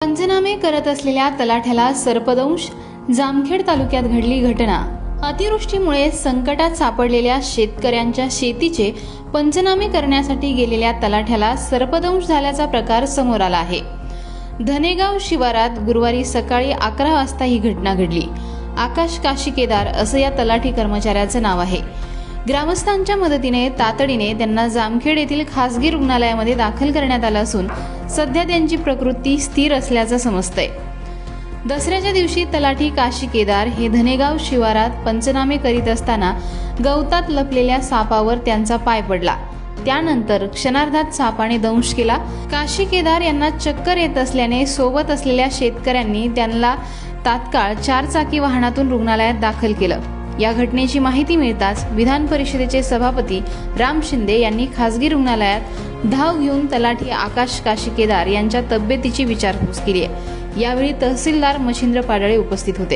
पंचनामे करत असलेल्या तलाठ्याला सर्पदंश। जामखेड तालुक्यात घडली घटना। अतिवृष्टीमुळे संकटात सापडलेल्या शेतकऱ्यांच्या शेतीचे पंचनामे करण्यासाठी गेलेल्या तलाठ्याला सर्पदंश झाल्याचा प्रकार समोर आला आहे। धनेगाव शिवारात गुरुवारी सकाळी 11 वाजता ही घटना घडली। आकाश काशीकेदार असं या तलाठी कर्मचाऱ्याचं नाव आहे। ग्रामस्थांच्या मदतीने तातडीने त्यांना जामखेड येथील खासगी रुग्णालयामध्ये दाखल करण्यात आलं असून सध्या त्यांची प्रकृती स्थिर असल्याचं समजतंय। दसऱ्याच्या दिवशी तलाठी काशीकेदार हे धनेगाव शिवारात पंचनामे करीत असताना गवतात लपलेल्या सापावर त्यांचा पाय पडला। त्यानंतर क्षणार्धात सापाने दंश केला। काशीकेदार यांना चक्कर येत असल्याने सोबत असलेल्या शेतकऱ्यांनी त्यांना तात्काळ 4 चाकी वाहनातून रुग्णालयात दाखल केलं। या घटनेची माहिती मिळताच विधान परिषदेचे सभापती राम शिंदे यांनी खासगी रुग्णालयात धाव घेऊन तलाठी आकाश काशीकेदार यांच्या तब्येतीची विचारपूस केली आहे। यावेळी तहसीलदार मच्छिंद्र पाडळे उपस्थित होते।